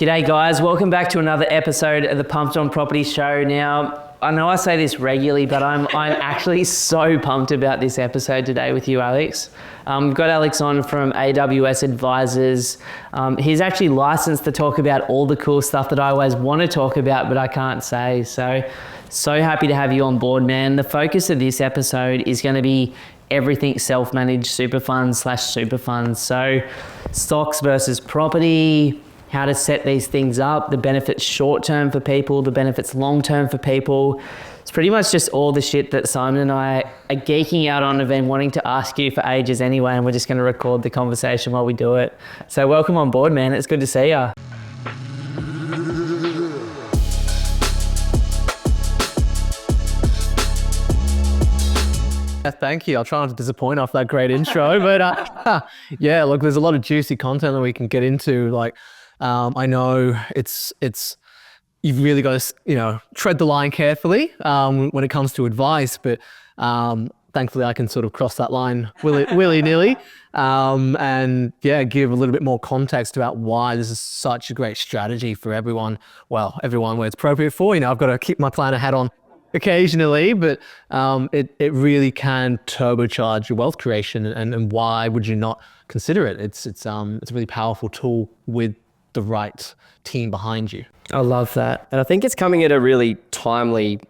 G'day guys, welcome back to another episode of the Pumped on Property Show. Now, I know I say this regularly, but I'm actually so pumped about this episode today with you, Alex. We've got Alex on from AWS Advisors. He's actually licensed to talk about all the cool stuff that I always want to talk about, but I can't say. So happy to have you on board, man. The focus of this episode is going to be everything self-managed super funds / super funds. So stocks versus property, how to set these things up, the benefits short-term for people, the benefits long-term for people. It's pretty much just all the shit that Simon and I are geeking out on and been wanting to ask you for ages anyway, and we're just going to record the conversation while we do it. So welcome on board, man. It's good to see you. Thank you. I'll try not to disappoint after that great intro, but yeah, look, there's a lot of juicy content that we can get into. Like, I know it's you've really got to tread the line carefully when it comes to advice, but thankfully I can sort of cross that line willy-nilly and yeah, give a little bit more context about why this is such a great strategy for everyone. Well, everyone where it's appropriate for. I've got to keep my planner hat on occasionally, but it really can turbocharge your wealth creation, and why would you not consider it? It's a really powerful tool with the right team behind you. I love that. And I think it's coming at a really timely,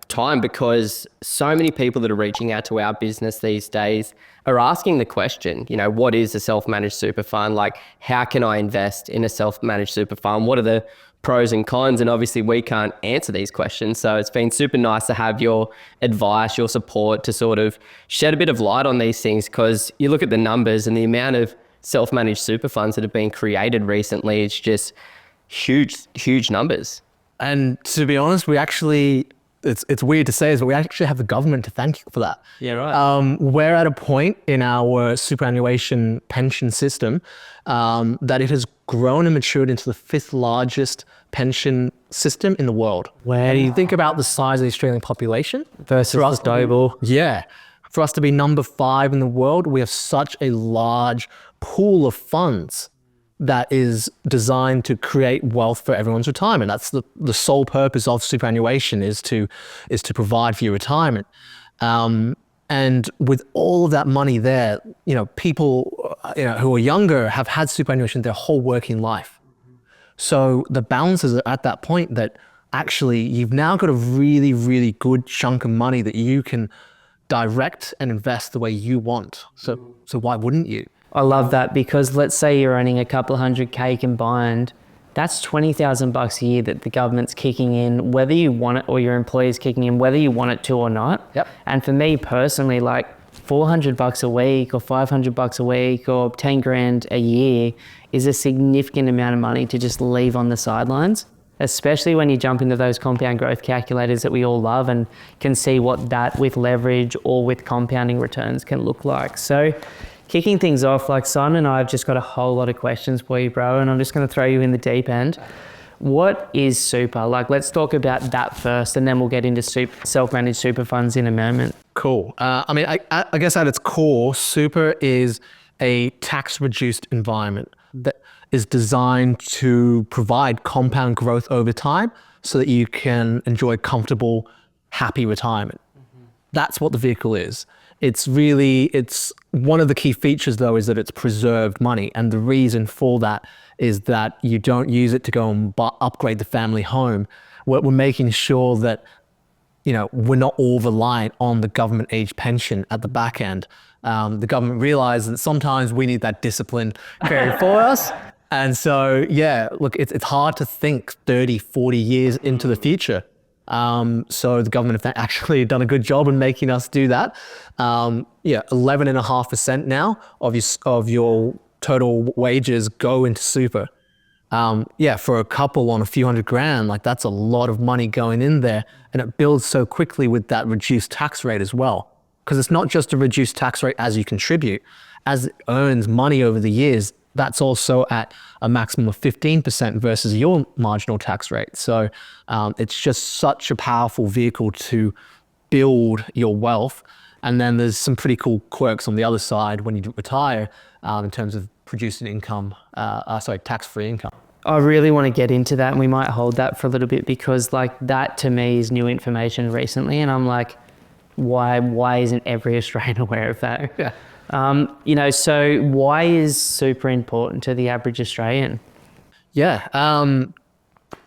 time, because so many people that are reaching out to our business these days are asking the question, what is a self-managed super fund? Like, how can I invest in a self-managed super fund? What are the pros and cons? And obviously we can't answer these questions. So it's been super nice to have your advice, your support to sort of shed a bit of light on these things, because you look at the numbers and the amount of self-managed super funds that have been created recently, it's just huge numbers. And to be honest, we actually, it's weird to say this, but we actually have the government to thank for that. Yeah, right. We're at a point in our superannuation pension system that it has grown and matured into the 5th largest pension system in the world. Where do you think about the size of the Australian population Versus the global. Yeah. For us to be number 5 in the world, we have such a large pool of funds that is designed to create wealth for everyone's retirement. That's the sole purpose of superannuation, is to provide for your retirement. And with all of that money there, people who are younger have had superannuation their whole working life. So the balances are at that point that actually you've now got a really, really good chunk of money that you can direct and invest the way you want. So why wouldn't you? I love that, because let's say you're earning a couple of $100K combined, that's $20,000 a year that the government's kicking in, whether you want it, or your employer's kicking in, whether you want it to or not. Yep. And for me personally, like $400 a week or $500 a week or 10 grand a year is a significant amount of money to just leave on the sidelines, especially when you jump into those compound growth calculators that we all love and can see what that with leverage or with compounding returns can look like. So kicking things off, like Simon and I have just got a whole lot of questions for you, bro, and I'm just going to throw you in the deep end. What is super? Like, let's talk about that first, and then we'll get into self-managed super funds in a moment. Cool. I guess at its core, super is a tax-reduced environment that is designed to provide compound growth over time so that you can enjoy comfortable, happy retirement. That's what the vehicle is. It's one of the key features though is that it's preserved money. And the reason for that is that you don't use it to go and upgrade the family home. We're making sure that, we're not all reliant on the government age pension at the back end. The government realizes that sometimes we need that discipline carried for us. And so, yeah, look, it's hard to think 30, 40 years into the future. So the government have actually done a good job in making us do that. 11.5% now of your total wages go into super. For a couple on a few $100,000, like that's a lot of money going in there, and it builds so quickly with that reduced tax rate as well. Because it's not just a reduced tax rate as you contribute, as it earns money over the years, that's also at a maximum of 15% versus your marginal tax rate. So it's just such a powerful vehicle to build your wealth. And then there's some pretty cool quirks on the other side when you retire in terms of producing income, tax-free income. I really want to get into that, and we might hold that for a little bit, because like that to me is new information recently, and I'm like, why isn't every Australian aware of that? Yeah. So why is super important to the average Australian? Yeah.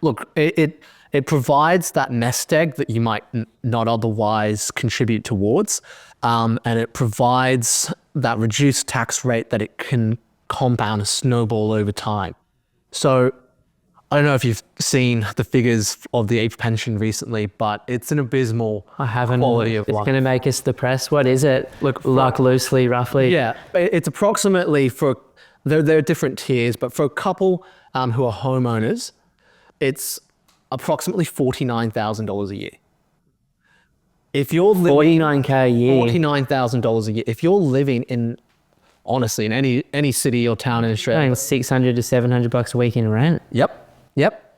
Look, it provides that nest egg that you might not otherwise contribute towards, and it provides that reduced tax rate that it can compound and snowball over time. So I don't know if you've seen the figures of the age pension recently, but it's an abysmal I haven't. quality of It's life. going to make us depressed. What is it? Look, Like loosely, roughly. Yeah, it's approximately there are different tiers, but for a couple who are homeowners, it's approximately $49,000 a year. If you're living 49K a year. $49,000 a year, if you're living in, honestly, in any city or town in Australia, Paying $600 to $700 a week in rent. Yep.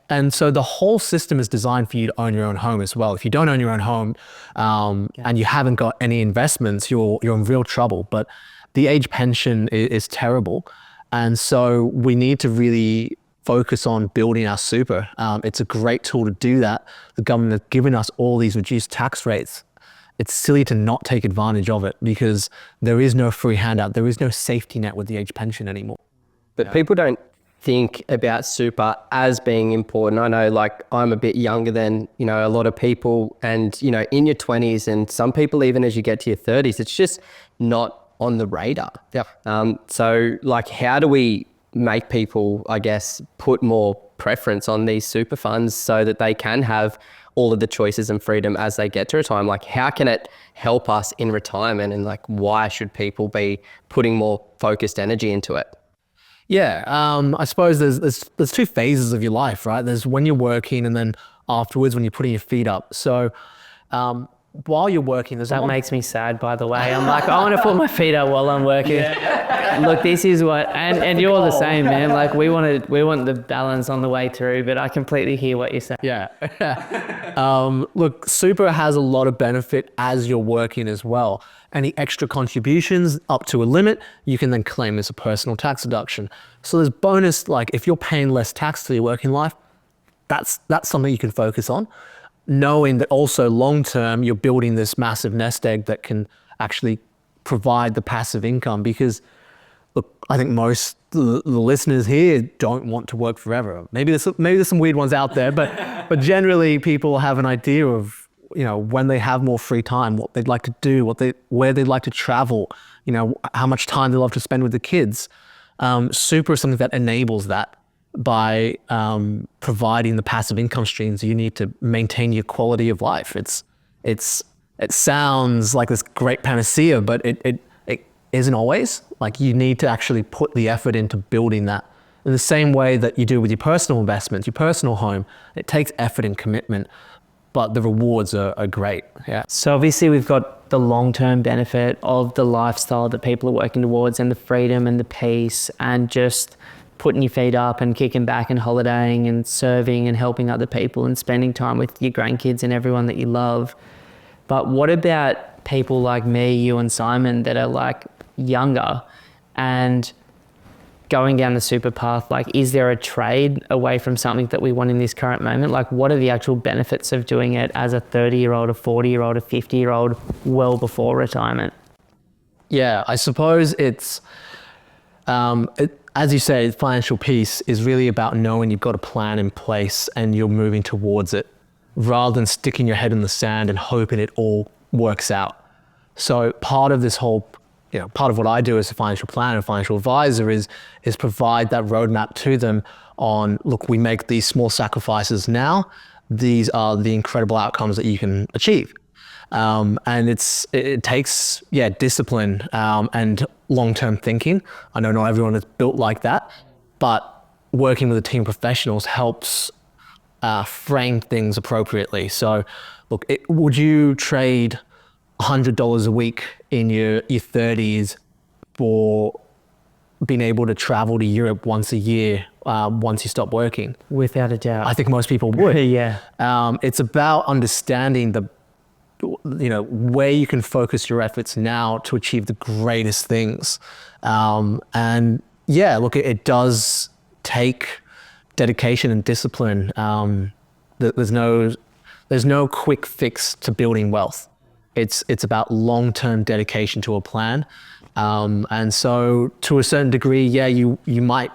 And so the whole system is designed for you to own your own home as well. If you don't own your own home and you haven't got any investments, you're in real trouble. But the age pension is terrible. And so we need to really focus on building our super. It's a great tool to do that. The government has given us all these reduced tax rates. It's silly to not take advantage of it, because there is no free handout. There is no safety net with the age pension anymore. But people don't think about super as being important. I know, like, I'm a bit younger than, a lot of people, and, in your 20s, and some people even as you get to your 30s, it's just not on the radar. Yeah. So like, how do we make people, I guess, put more preference on these super funds so that they can have all of the choices and freedom as they get to retirement? Like, how can it help us in retirement, and like, why should people be putting more focused energy into it? Yeah, I suppose there's two phases of your life, right? There's when you're working, and then afterwards when you're putting your feet up. So while you're working, there's That makes me sad, by the way. I'm like, I want to put my feet up while I'm working. Look, this is what, and you're the same, man. Like, we want the balance on the way through, but I completely hear what you're saying. Yeah. Look, super has a lot of benefit as you're working as well. Any extra contributions up to a limit, you can then claim as a personal tax deduction. So there's bonus, like if you're paying less tax to your working life, that's something you can focus on. Knowing that also long-term, you're building this massive nest egg that can actually provide the passive income, because look, I think most the listeners here don't want to work forever. Maybe there's some weird ones out there, but generally people have an idea of, when they have more free time, what they'd like to do, where they'd like to travel, how much time they love to spend with the kids. Super is something that enables that by providing the passive income streams you need to maintain your quality of life. It sounds like this great panacea, but it isn't always. Like, you need to actually put the effort into building that in the same way that you do with your personal investments, your personal home. It takes effort and commitment, but the rewards are great. Yeah. So obviously we've got the long-term benefit of the lifestyle that people are working towards, and the freedom and the peace, and just putting your feet up and kicking back and holidaying and serving and helping other people and spending time with your grandkids and everyone that you love. But what about people like me, you and Simon, that are like younger and going down the super path? Like, is there a trade away from something that we want in this current moment? Like, what are the actual benefits of doing it as a 30-year-old, a 40-year-old, a 50-year-old, well before retirement? Yeah, I suppose it's, as you say, financial peace is really about knowing you've got a plan in place and you're moving towards it, rather than sticking your head in the sand and hoping it all works out. So part of this whole, part of what I do as a financial planner, financial advisor is provide that roadmap to them on, look, we make these small sacrifices now. These are the incredible outcomes that you can achieve. And it takes, discipline and long-term thinking. I know not everyone is built like that, but working with a team of professionals helps frame things appropriately. So look, would you trade $100 a week in your 30s for being able to travel to Europe once a year once you stop working? Without a doubt. I think most people would. Yeah. It's about understanding where you can focus your efforts now to achieve the greatest things. Look, it does take dedication and discipline. There's no quick fix to building wealth. It's about long-term dedication to a plan. And so to a certain degree, yeah, you might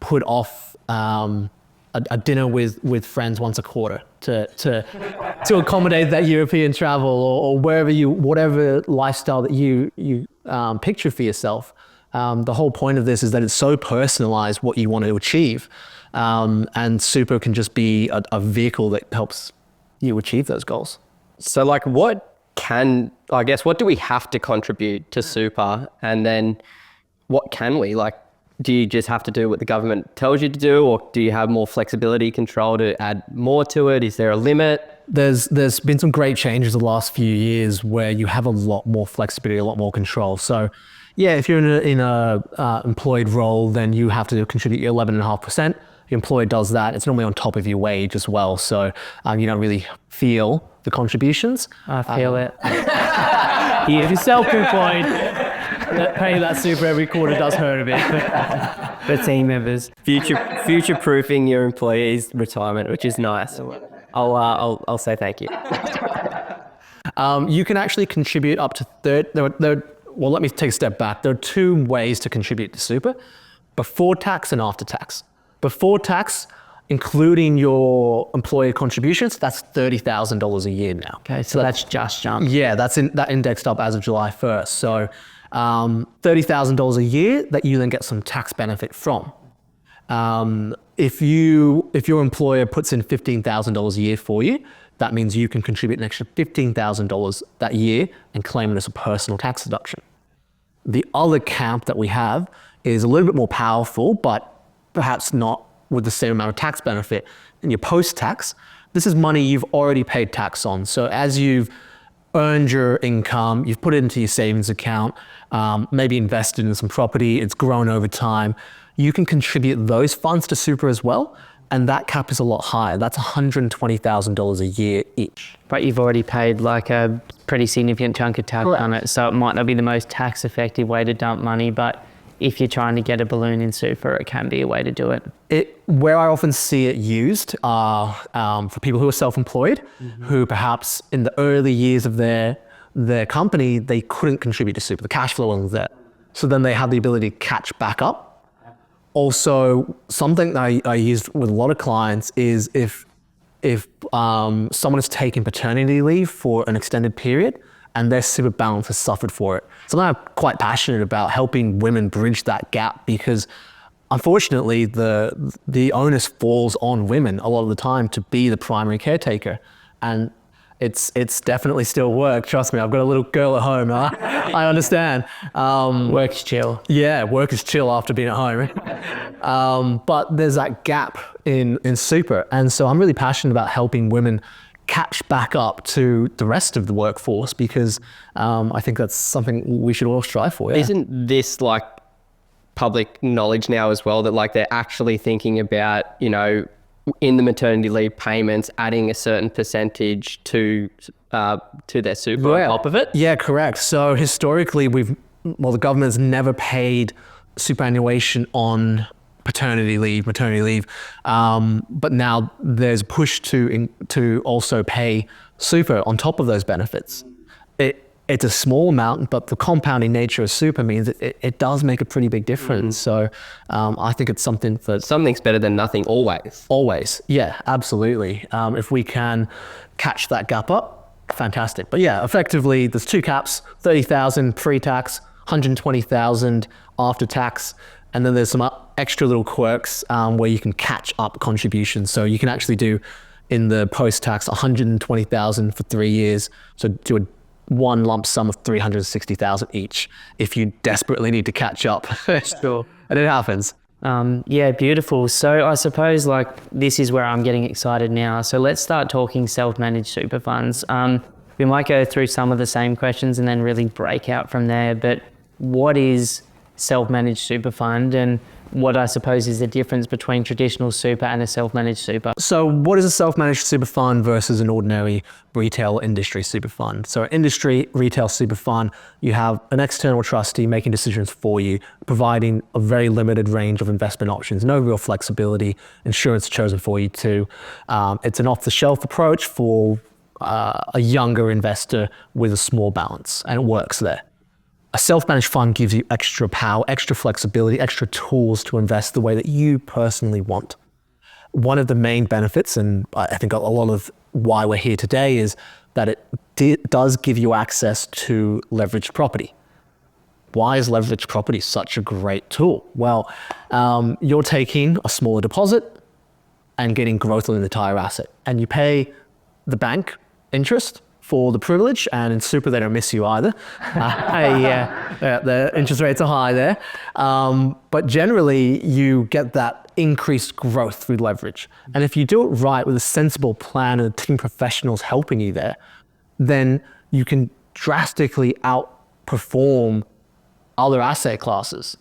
put off a dinner with friends once a quarter to accommodate that European travel or whatever lifestyle that you picture for yourself. The whole point of this is that it's so personalized what you want to achieve. And super can just be a vehicle that helps you achieve those goals. So like what do we have to contribute to super? And then what can we? Like, do you just have to do what the government tells you to do, or do you have more flexibility, control to add more to it? Is there a limit? There's been some great changes the last few years where you have a lot more flexibility, a lot more control. So yeah, if you're in a employed role, then you have to contribute your 11.5%. The employer does that. It's normally on top of your wage as well. So you don't really feel the contributions. I feel it. If you're self-employed, paying that super every quarter does hurt a bit for team members. Future-proofing your employees' retirement, which is nice. I'll say thank you. You can actually contribute up to well, let me take a step back. There are two ways to contribute to super: before tax and after tax. Before tax, including your employer contributions, that's $30,000 a year now. Okay, so that's just jumped. Yeah, that indexed up as of July 1st. So $30,000 a year that you then get some tax benefit from. If your employer puts in $15,000 a year for you, that means you can contribute an extra $15,000 that year and claim it as a personal tax deduction. The other camp that we have is a little bit more powerful, but perhaps not with the same amount of tax benefit. In your post-tax, this is money you've already paid tax on. So as you've earned your income, you've put it into your savings account, maybe invested in some property, it's grown over time, you can contribute those funds to super as well. And that cap is a lot higher. That's $120,000 a year each. But you've already paid like a pretty significant chunk of tax on it. So it might not be the most tax effective way to dump money, but if you're trying to get a balloon in super, it can be a way to do it. Where I often see it used are for people who are self-employed, who perhaps in the early years of their company, they couldn't contribute to super. The cash flow wasn't there. So then they had the ability to catch back up. Also, something that I use with a lot of clients is if someone is taking paternity leave for an extended period and their super balance has suffered for it. Something I'm quite passionate about, helping women bridge that gap, because unfortunately the onus falls on women a lot of the time to be the primary caretaker. And it's definitely still work. Trust me, I've got a little girl at home. I understand. Work is chill. Yeah, work is chill after being at home. But there's that gap in super. And so I'm really passionate about helping women catch back up to the rest of the workforce, because I think that's something we should all strive for. Yeah. Isn't this like public knowledge now as well, that like they're actually thinking about, you know, in the maternity leave payments, adding a certain percentage to their super on top of it? Yeah, correct. So historically, the government's never paid superannuation on paternity leave, maternity leave, but now there's a push to also pay super on top of those benefits. It's a small amount, but the compounding nature of super means it does make a pretty big difference. So I think it's something that... Something's better than nothing always. Always, yeah, absolutely. If we can catch that gap up, fantastic. But yeah, effectively, there's two caps: 30,000 pre-tax, 120,000 after tax, and then there's some extra little quirks where you can catch up contributions. So you can actually do in the post-tax 120,000 for 3 years. So do one lump sum of 360,000 each if you desperately need to catch up. Sure. And it happens. Yeah, beautiful. So I suppose like this is where I'm getting excited now. So let's start talking self-managed super funds. We might go through some of the same questions and then really break out from there. But what is self-managed super fund, and what I suppose is the difference between traditional super and a self-managed super. So what is a self-managed super fund versus an ordinary retail industry super fund? So an industry retail super fund, you have an external trustee making decisions for you, providing a very limited range of investment options, no real flexibility, insurance chosen for you too. It's an off-the-shelf approach for a younger investor with a small balance, and it works there. A self-managed fund gives you extra power, extra flexibility, extra tools to invest the way that you personally want. One of the main benefits, and I think a lot of why we're here today, is that it does give you access to leveraged property. Why is leveraged property such a great tool? Well, you're taking a smaller deposit and getting growth on the entire asset, and you pay the bank interest for the privilege, and in super they don't miss you either. The interest rates are high there. But generally you get that increased growth through leverage. And if you do it right with a sensible plan and a team of professionals helping you there, then you can drastically outperform other asset classes.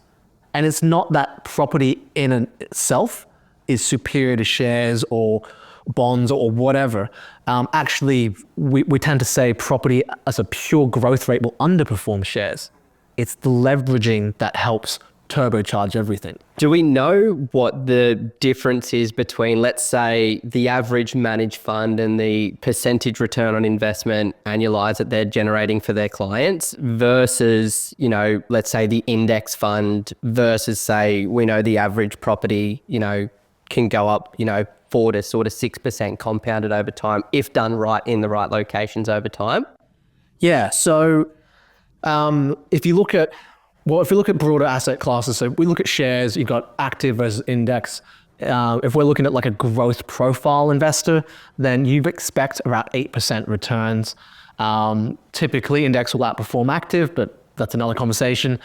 And it's not that property in itself is superior to shares or bonds or whatever. Actually, we tend to say property as a pure growth rate will underperform shares. It's the leveraging that helps turbocharge everything. Do we know what the difference is between, let's say, the average managed fund and the percentage return on investment annualized that they're generating for their clients versus, let's say the index fund versus, say, we know the average property, can go up, 4 to sort of 6% compounded over time if done right in the right locations over time? Yeah. So if you look at broader asset classes, so we look at shares, you've got active versus index. If we're looking at like a growth profile investor, then you expect around 8% returns. Typically index will outperform active, but that's another conversation.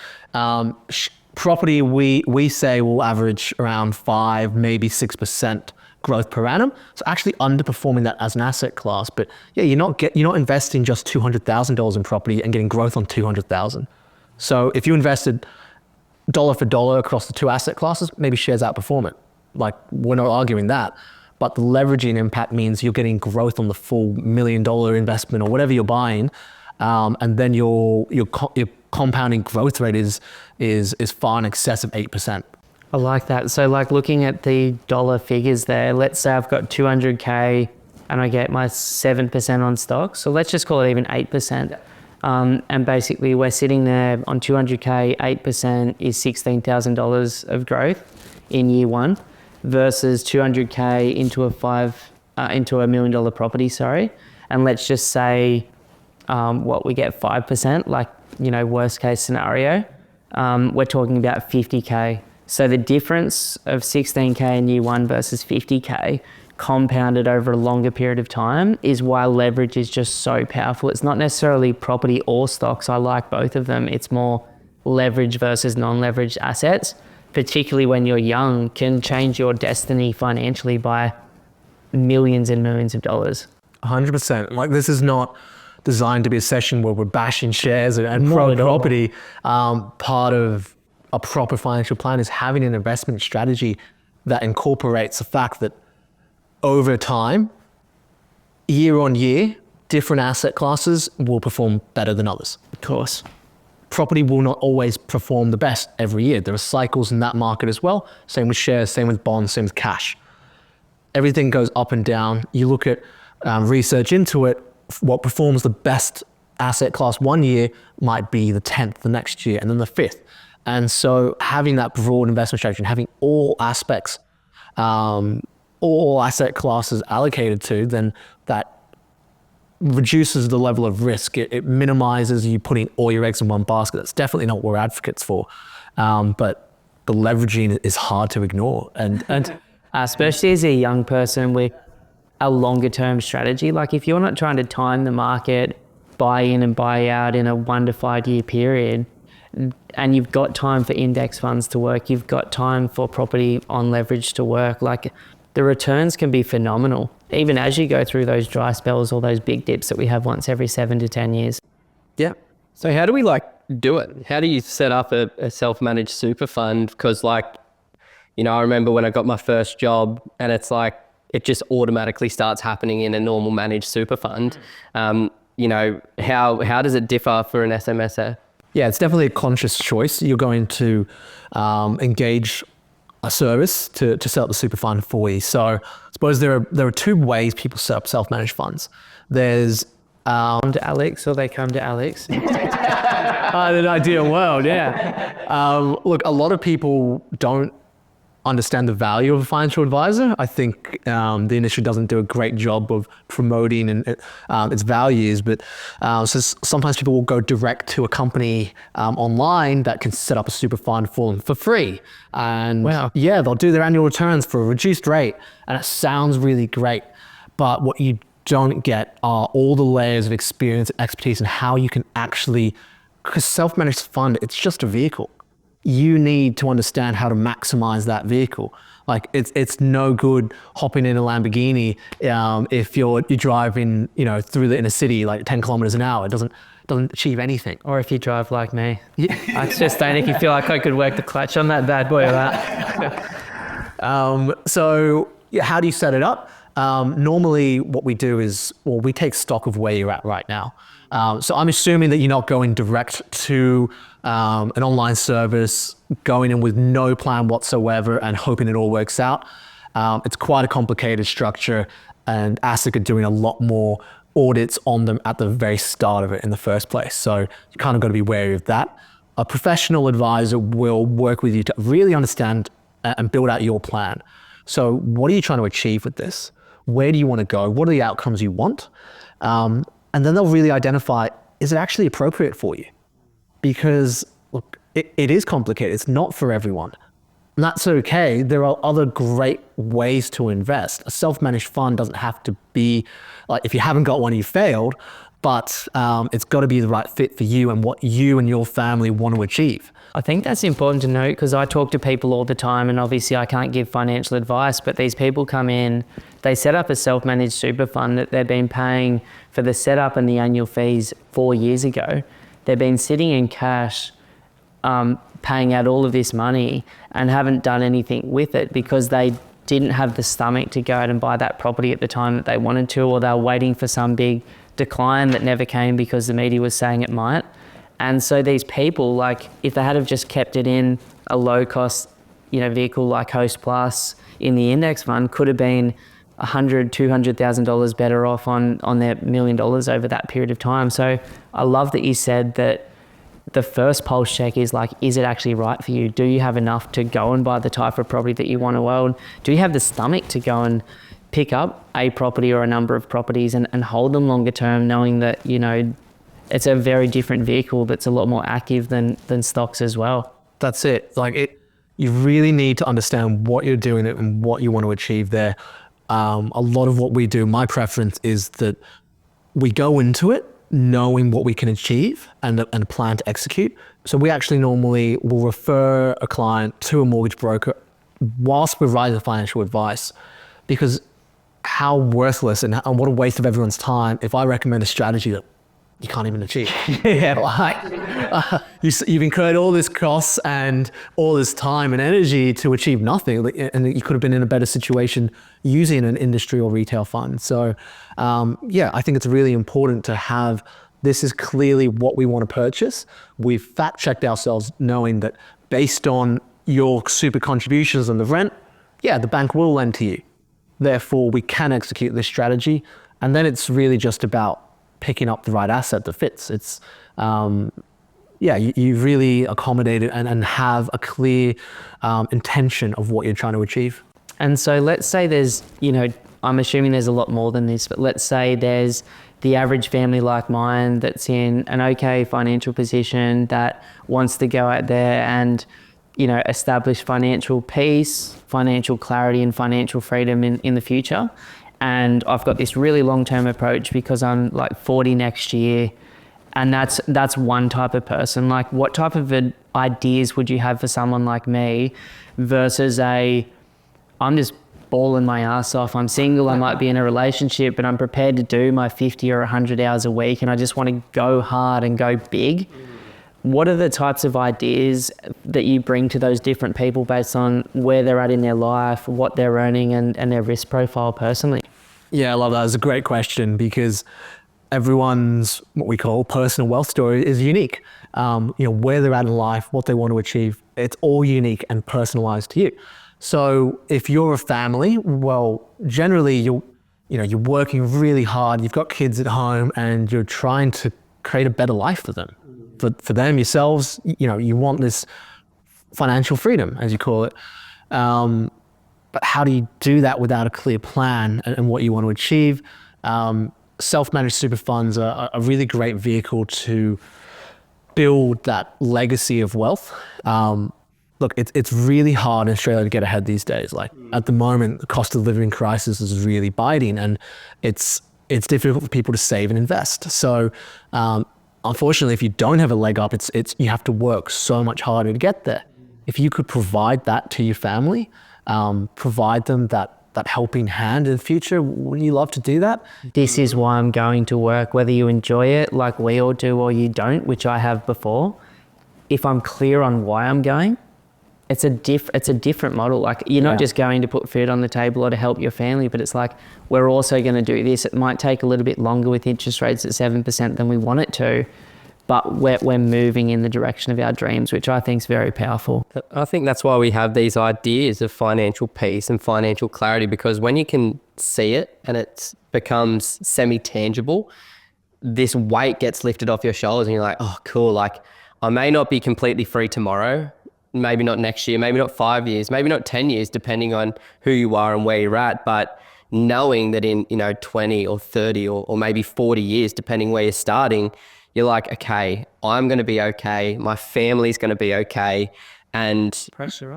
Property, we say will average around 5, maybe 6% growth per annum. So actually underperforming that as an asset class. But yeah, you're not investing just $200,000 in property and getting growth on 200,000. So if you invested dollar for dollar across the two asset classes, maybe shares outperform it. Like, we're not arguing that. But the leveraging impact means you're getting growth on the full $1 million investment or whatever you're buying. And then your compounding growth rate is far in excess of 8%. I like that. So like looking at the dollar figures there, let's say I've got 200K and I get my 7% on stock. So let's just call it even 8%. And basically we're sitting there on 200K, 8% is $16,000 of growth in year one versus 200K into a $1 million property, sorry. And let's just say we get 5%, like, worst case scenario. We're talking about 50K. So the difference of 16K in year one versus 50K compounded over a longer period of time is why leverage is just so powerful. It's not necessarily property or stocks. I like both of them. It's more leverage versus non-leveraged assets, particularly when you're young, can change your destiny financially by millions and millions of dollars. 100%. Like, this is not designed to be a session where we're bashing shares and property. Part of a proper financial plan is having an investment strategy that incorporates the fact that over time, year on year, different asset classes will perform better than others. Of course. Property will not always perform the best every year. There are cycles in that market as well. Same with shares, same with bonds, same with cash. Everything goes up and down. You look at research into it, what performs the best asset class one year might be the 10th the next year and then the 5th. And so having that broad investment strategy and having all aspects, all asset classes allocated to, then that reduces the level of risk. It minimizes you putting all your eggs in one basket. That's definitely not what we're advocates for. But the leveraging is hard to ignore. And especially as a young person with a longer term strategy, like if you're not trying to time the market, buy in and buy out in a 1 to 5 year period, and you've got time for index funds to work, you've got time for property on leverage to work, like the returns can be phenomenal, even as you go through those dry spells or those big dips that we have once every 7 to 10 years. Yeah. So how do we do it? How do you set up a self-managed super fund? Because I remember when I got my first job, and it's like it just automatically starts happening in a normal managed super fund. How does it differ for an SMSF? Yeah, it's definitely a conscious choice. You're going to engage a service to set up the super fund for you. So I suppose there are two ways people set up self-managed funds. There's Come to Alex, or they come to Alex. in an ideal world, yeah. Look, a lot of people don't understand the value of a financial advisor. I think the industry doesn't do a great job of promoting its values, but so sometimes people will go direct to a company online that can set up a super fund for them for free. And Wow. yeah, they'll do their annual returns for a reduced rate, and it sounds really great. But what you don't get are all the layers of experience and expertise and how you can actually, because self-managed fund, it's just a vehicle. You need to understand how to maximize that vehicle. Like it's no good hopping in a Lamborghini if you're driving, through the inner city like 10 kilometers an hour. It doesn't achieve anything. Or if you drive like me. I just don't think you feel like I could work the clutch on that bad boy or that. So yeah, how do you set it up? Normally what we do is, we take stock of where you're at right now. So I'm assuming that you're not going direct to an online service, going in with no plan whatsoever and hoping it all works out. It's quite a complicated structure, and ASIC are doing a lot more audits on them at the very start of it in the first place. So you kind of got to be wary of that. A professional advisor will work with you to really understand and build out your plan. So what are you trying to achieve with this? Where do you want to go? What are the outcomes you want? And then they'll really identify, is it actually appropriate for you? Because look, it is complicated. It's not for everyone. And that's okay. There are other great ways to invest. A self-managed fund doesn't have to be, like, if you haven't got one, you failed, but it's got to be the right fit for you and what you and your family want to achieve. I think that's important to note, because I talk to people all the time, and obviously I can't give financial advice, but these people come in, they set up a self-managed super fund that they've been paying for the setup and the annual fees 4 years ago. They've been sitting in cash, paying out all of this money and haven't done anything with it because they didn't have the stomach to go out and buy that property at the time that they wanted to, or they were waiting for some big decline that never came because the media was saying it might. And so these people, like, if they had have just kept it in a low cost, vehicle like Host Plus in the index fund, could have been $100,000, $200,000 better off on their $1 million over that period of time. So I love that you said that the first pulse check is like, is it actually right for you? Do you have enough to go and buy the type of property that you want to own? Do you have the stomach to go and pick up a property or a number of properties and hold them longer term, knowing that, it's a very different vehicle that's a lot more active than stocks as well. That's it. You really need to understand what you're doing and what you want to achieve there. A lot of what we do, my preference is that we go into it knowing what we can achieve and plan to execute. So we actually normally will refer a client to a mortgage broker whilst we're writing the financial advice, because how worthless and what a waste of everyone's time if I recommend a strategy that you can't even achieve. You've incurred all this costs and all this time and energy to achieve nothing, and you could have been in a better situation using an industry or retail fund. So I think it's really important to have, this is clearly what we want to purchase. We've fact checked ourselves knowing that based on your super contributions and the rent, the bank will lend to you. Therefore, we can execute this strategy. And then it's really just about picking up the right asset that fits. It's, you really accommodate it and have a clear intention of what you're trying to achieve. And so let's say there's, I'm assuming there's a lot more than this, but let's say there's the average family like mine that's in an okay financial position that wants to go out there and, establish financial peace, financial clarity and financial freedom in the future. And I've got this really long-term approach because I'm like 40 next year, and that's one type of person. Like, what type of ideas would you have for someone like me versus I'm just balling my ass off. I'm single, I might be in a relationship, but I'm prepared to do my 50 or 100 hours a week, and I just want to go hard and go big. What are the types of ideas that you bring to those different people based on where they're at in their life, what they're earning, and their risk profile personally? Yeah, I love that. It's a great question because everyone's what we call personal wealth story is unique. Where they're at in life, what they want to achieve, it's all unique and personalized to you. So if you're a family, well, generally you're working really hard, you've got kids at home and you're trying to create a better life for them. For them, yourselves, you want this financial freedom, as you call it. But how do you do that without a clear plan and what you want to achieve? Self-managed super funds are a really great vehicle to build that legacy of wealth. Look, it's really hard in Australia to get ahead these days. Like at the moment, the cost of living crisis is really biting, and it's difficult for people to save and invest. So, unfortunately, if you don't have a leg up, it's you have to work so much harder to get there. If you could provide that to your family, provide them that helping hand in the future, wouldn't you love to do that? This is why I'm going to work, whether you enjoy it like we all do or you don't, which I have before. If I'm clear on why I'm going, it's a different model. Like you're not just going to put food on the table or to help your family, but it's like, we're also going to do this. It might take a little bit longer with interest rates at 7% than we want it to, but we're moving in the direction of our dreams, which I think is very powerful. I think that's why we have these ideas of financial peace and financial clarity, because when you can see it and it becomes semi-tangible, this weight gets lifted off your shoulders and you're like, oh, cool. Like I may not be completely free tomorrow, maybe not next year, maybe not 5 years, maybe not 10 years, depending on who you are and where you're at. But knowing that in, 20 or 30 or maybe 40 years, depending where you're starting, you're like, okay, I'm going to be okay. My family's going to be okay. And pressure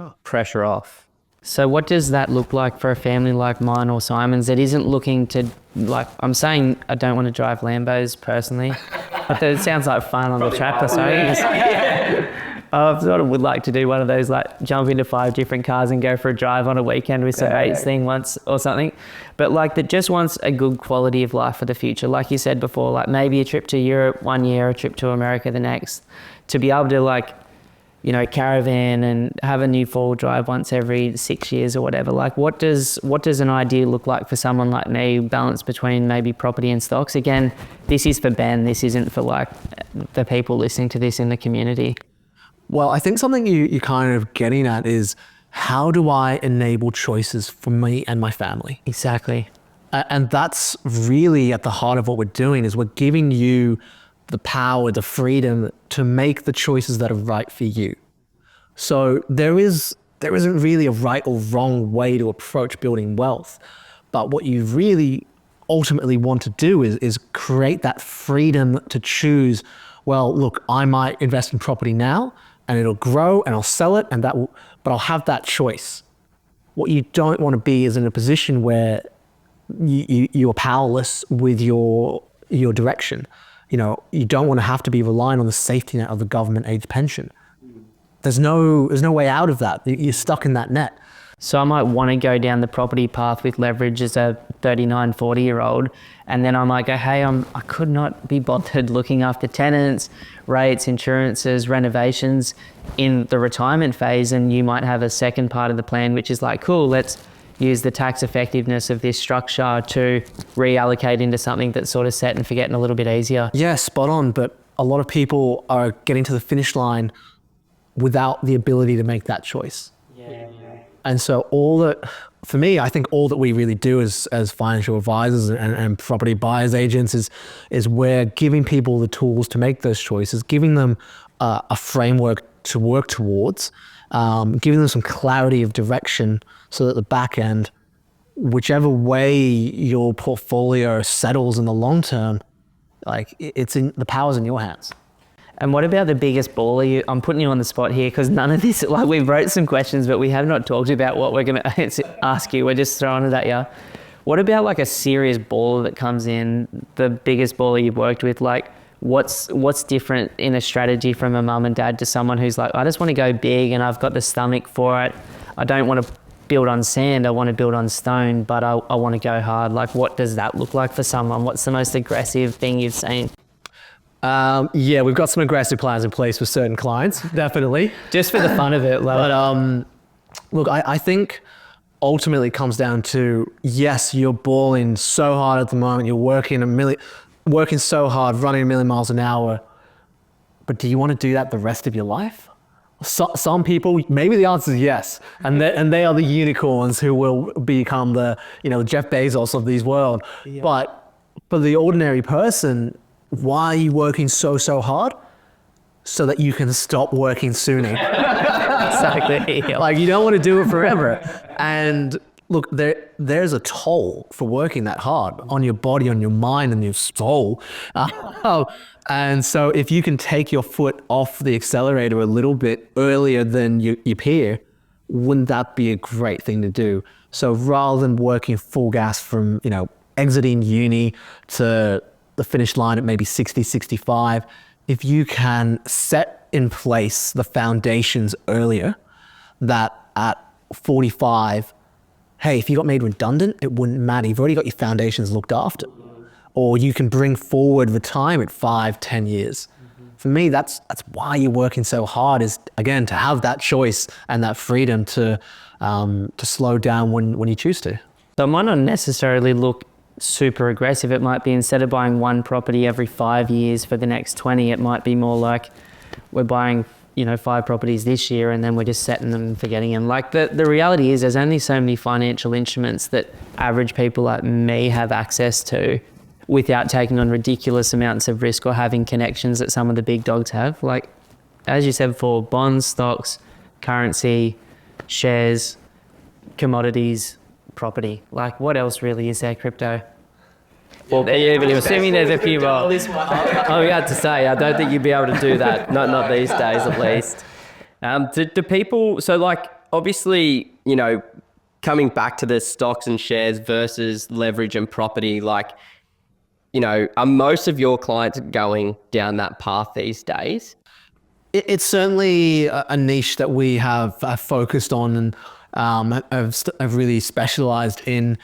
off. So what does that look like for a family like mine or Simon's that isn't looking to, like, I'm saying I don't want to drive Lambos personally, but it sounds like fun on the track or something. I sort of would like to do one of those, like jump into 5 different cars and go for a drive on a weekend with some mates thing once or something. But like that just wants a good quality of life for the future. Like you said before, like maybe a trip to Europe 1 year, a trip to America the next, to be able to like, caravan and have a new four-wheel drive once every 6 years or whatever. Like what does an idea look like for someone like me, balance between maybe property and stocks? Again, this is for Ben. This isn't for like the people listening to this in the community. Well, I think something you're kind of getting at is, how do I enable choices for me and my family? Exactly. And that's really at the heart of what we're doing, is we're giving you the power, the freedom to make the choices that are right for you. So there isn't really a right or wrong way to approach building wealth. But what you really ultimately want to do is create that freedom to choose, well, look, I might invest in property now and it'll grow and I'll sell it, but I'll have that choice. What you don't want to be is in a position where you're powerless with your direction. You don't want to have to be relying on the safety net of the government age pension. There's no way out of that. You're stuck in that net. So I might want to go down the property path with leverage as a 39, 40-year-old. And then I might go, hey, I could not be bothered looking after tenants, rates, insurances, renovations in the retirement phase. And you might have a second part of the plan, which is like, cool, let's use the tax effectiveness of this structure to reallocate into something that's sort of set and forgetting a little bit easier. Yeah, spot on. But a lot of people are getting to the finish line without the ability to make that choice. Yeah. And so for me, I think all that we really do as financial advisors and property buyers agents is we're giving people the tools to make those choices, giving them a framework to work towards, giving them some clarity of direction so that the back end, whichever way your portfolio settles in the long term, like the power's in your hands. And what about the biggest baller? I'm putting you on the spot here because none of this, like we've wrote some questions, but we have not talked about what we're going to ask you. We're just throwing it at you. What about like a serious baller that comes in, the biggest baller you've worked with? Like what's different in a strategy from a mum and dad to someone who's like, I just want to go big and I've got the stomach for it. I don't want to build on sand. I want to build on stone, but I want to go hard. Like what does that look like for someone? What's the most aggressive thing you've seen? Yeah, we've got some aggressive plans in place for certain clients, definitely. Just for the fun of it. But look, I think ultimately it comes down to, yes, you're balling so hard at the moment. You're working so hard, running 1,000,000 miles an hour. But do you want to do that the rest of your life? Some people, maybe the answer is yes, and they are the unicorns who will become the Jeff Bezos of this world. Yeah. But for the ordinary person, why are you working so hard? So that you can stop working sooner. Exactly. Like, you don't want to do it forever. And look, there's a toll for working that hard on your body, on your mind, and your soul. And so if you can take your foot off the accelerator a little bit earlier than your peer, wouldn't that be a great thing to do? So rather than working full gas from, exiting uni to the finish line at maybe 60, 65, if you can set in place the foundations earlier, that at 45, hey, if you got made redundant, it wouldn't matter. You've already got your foundations looked after. Or you can bring forward retirement 5, 10 years. For me, that's why you're working so hard, is, again, to have that choice and that freedom to slow down when you choose to. So it might not necessarily look super aggressive. It might be, instead of buying one property every 5 years for the next 20, it might be more like we're buying 5 properties this year and then we're just setting them and forgetting them. Like, the reality is there's only so many financial instruments that average people like me have access to without taking on ridiculous amounts of risk or having connections that some of the big dogs have. Like, as you said before, bonds, stocks, currency, shares, commodities, property. Like, what else really is there? Crypto? Well, assuming there's a few more. I got to say, I don't think you'd be able to do that. Not these days, at least. Do people, so like, obviously, coming back to the stocks and shares versus leverage and property, like, are most of your clients going down that path these days? It's certainly a niche that we have focused on and have really specialized in.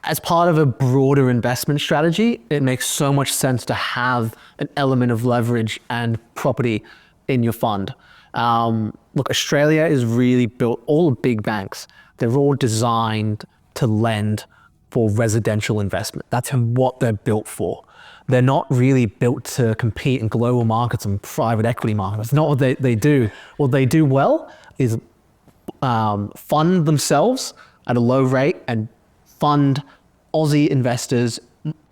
As part of a broader investment strategy, it makes so much sense to have an element of leverage and property in your fund. Look, Australia is really built, all the big banks, they're all designed to lend for residential investment. That's what they're built for. They're not really built to compete in global markets and private equity markets. It's not what they do. What they do well is fund themselves at a low rate and fund Aussie investors,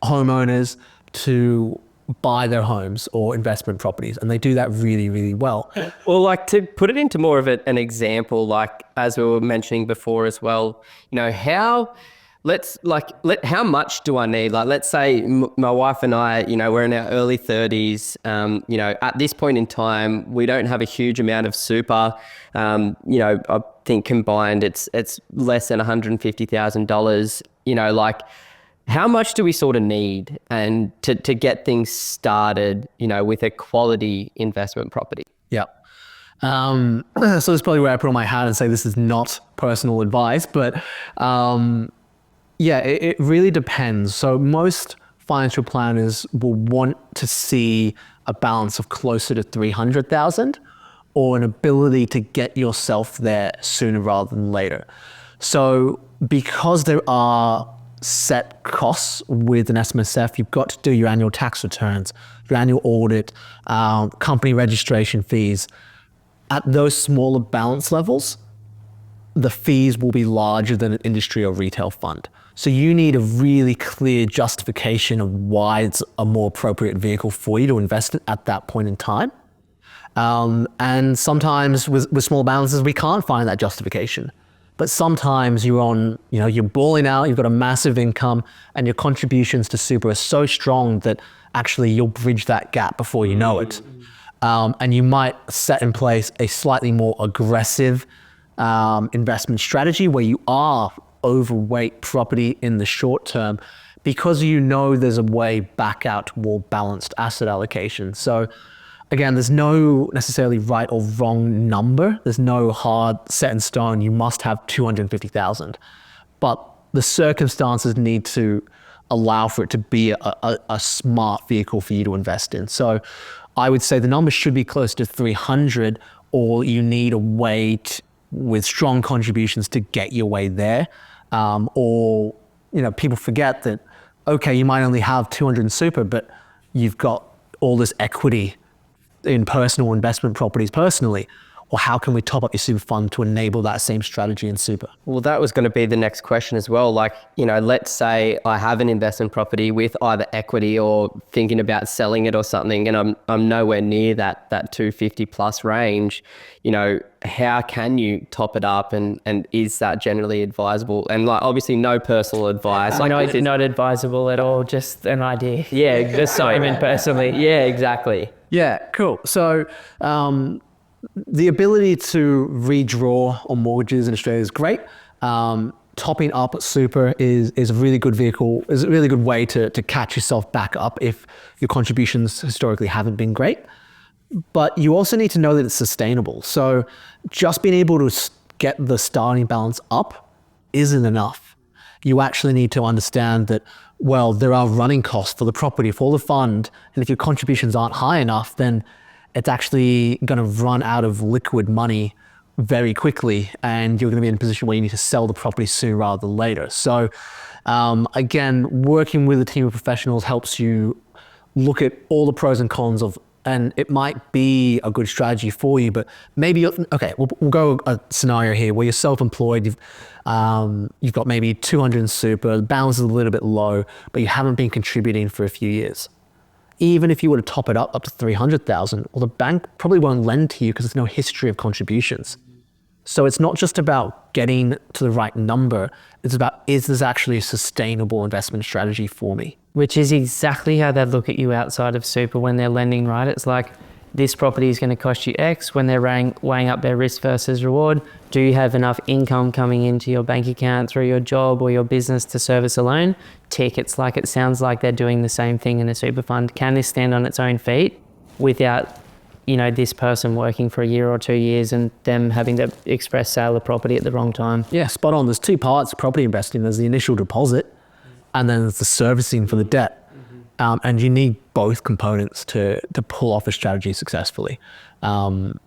homeowners, to buy their homes or investment properties. And they do that really, really well. Well, like, to put it into more of an example, like, as we were mentioning before as well, how much do I need? Like, let's say my wife and I, we're in our early 30s. At this point in time, we don't have a huge amount of super. I think combined, it's less than $150,000. Like, how much do we sort of need and to get things started, with a quality investment property? Yeah. So this is probably where I put on my hat and say this is not personal advice, but yeah, it really depends. So most financial planners will want to see a balance of closer to 300,000 or an ability to get yourself there sooner rather than later. So because there are set costs with an SMSF, you've got to do your annual tax returns, your annual audit, company registration fees. At those smaller balance levels, the fees will be larger than an industry or retail fund. So you need a really clear justification of why it's a more appropriate vehicle for you to invest in at that point in time. And sometimes with small balances, we can't find that justification. But sometimes you're balling out, you've got a massive income, and your contributions to super are so strong that actually you'll bridge that gap before you know it. And you might set in place a slightly more aggressive investment strategy where you are overweight property in the short term because there's a way back out to more balanced asset allocation. So again, there's no necessarily right or wrong number. There's no hard set in stone, you must have 250,000. But the circumstances need to allow for it to be a smart vehicle for you to invest in. So I would say the number should be close to 300, or you need a way with strong contributions to get your way there. Or, people forget that, okay, you might only have 200 in super, but you've got all this equity in personal investment properties personally. Or how can we top up your super fund to enable that same strategy in super? Well, that was going to be the next question as well. Like, let's say I have an investment property with either equity or thinking about selling it or something, and I'm nowhere near that 250 plus range. How can you top it up, and is that generally advisable? And like, obviously no personal advice. Like, Not advisable at all, just an idea. Yeah, just Simon personally. Yeah, exactly. Yeah, cool. So the ability to redraw on mortgages in Australia is great. Topping up at super is a really good vehicle, is a really good way to catch yourself back up if your contributions historically haven't been great. But you also need to know that it's sustainable. So just being able to get the starting balance up isn't enough. You actually need to understand that, well, there are running costs for the property, for the fund. And if your contributions aren't high enough, then it's actually going to run out of liquid money very quickly, and you're going to be in a position where you need to sell the property sooner rather than later. So again, working with a team of professionals helps you look at all the pros and cons of, and it might be a good strategy for you, but maybe, okay, we'll go a scenario here where you're self-employed, you've got maybe 200 in super, the balance is a little bit low, but you haven't been contributing for a few years. Even if you were to top it up to 300,000, well, the bank probably won't lend to you because there's no history of contributions. So it's not just about getting to the right number. It's about, is this actually a sustainable investment strategy for me? Which is exactly how they look at you outside of super when they're lending, right? It's like, this property is going to cost you X when they're weighing up their risk versus reward. Do you have enough income coming into your bank account through your job or your business to service a loan? Tick. It's like, it sounds like they're doing the same thing in a super fund. Can this stand on its own feet without, this person working for a year or 2 years and them having to express sale of property at the wrong time? Yeah, spot on. There's two parts of property investing. There's the initial deposit, and then there's the servicing for the debt. And you need both components to pull off a strategy successfully. And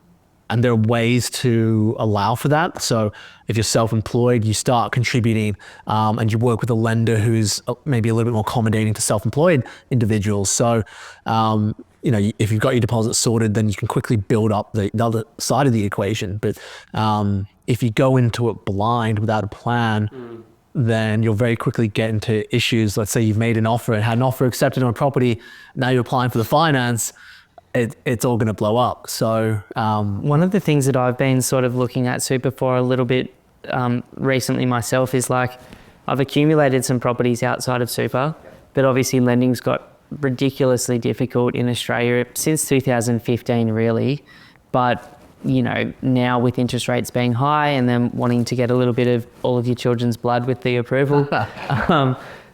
there are ways to allow for that. So if you're self-employed, you start contributing and you work with a lender who's maybe a little bit more accommodating to self-employed individuals. So, if you've got your deposit sorted, then you can quickly build up the other side of the equation. But if you go into it blind without a plan, then you'll very quickly get into issues. Let's say you've made an offer and had an offer accepted on a property. Now you're applying for the finance. It's all going to blow up. So one of the things that I've been sort of looking at super for a little bit recently myself is like, I've accumulated some properties outside of super, but obviously lending's got ridiculously difficult in Australia since 2015 really. But now with interest rates being high and then wanting to get a little bit of all of your children's blood with the approval.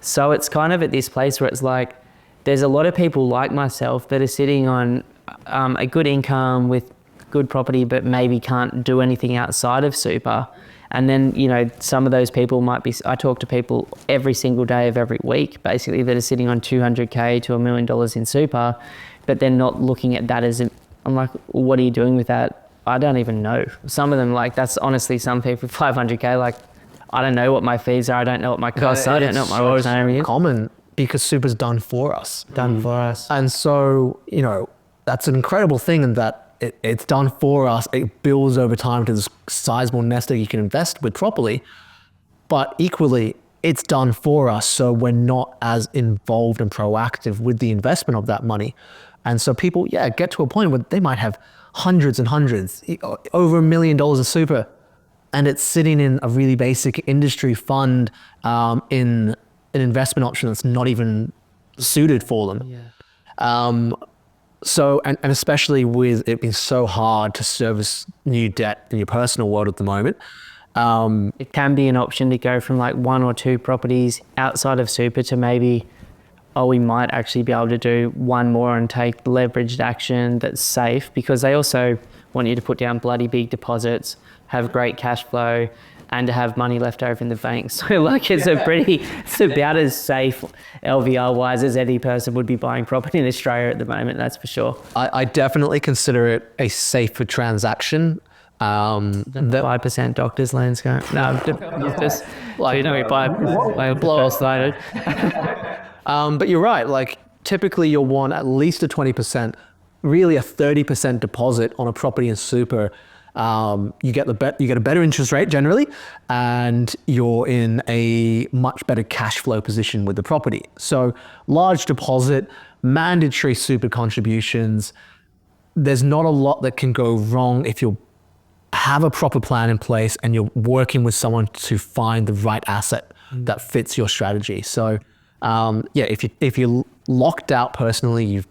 So it's kind of at this place where it's like, there's a lot of people like myself that are sitting on a good income with good property, but maybe can't do anything outside of super. And then, some of those people might be, I talk to people every single day of every week, basically, that are sitting on 200K to $1 million in super, but they're not looking at that as, I'm like, what are you doing with that? I don't even know. Some of them, like, that's honestly some people, 500K, like, I don't know what my fees are. I don't know what my costs are. I don't know what my royalties are. Common because super's done for us. Done for us. And so, that's an incredible thing in that it's done for us. It builds over time to this sizable nest that you can invest with properly. But equally, it's done for us. So we're not as involved and proactive with the investment of that money. And so people, get to a point where they might have hundreds and hundreds, over $1 million in super, and it's sitting in a really basic industry fund in an investment option that's not even suited for them. So, and especially with it being so hard to service new debt in your personal world at the moment. It can be an option to go from like 1 or 2 properties outside of super to maybe, we might actually be able to do one more and take leveraged action that's safe, because they also want you to put down bloody big deposits, have great cash flow, and to have money left over in the bank. So like it's about as safe LVR wise as any person would be buying property in Australia at the moment, that's for sure. I definitely consider it a safer transaction. The 5% doctor's landscape. No, just like, you know, we buy blow us started. But you're right, like typically you'll want at least a 20%, really a 30% deposit on a property in super. You get a better interest rate generally, and you're in a much better cash flow position with the property. So large deposit, mandatory super contributions. There's not a lot that can go wrong if you have a proper plan in place and you're working with someone to find the right asset that fits your strategy. So if you're locked out personally, you've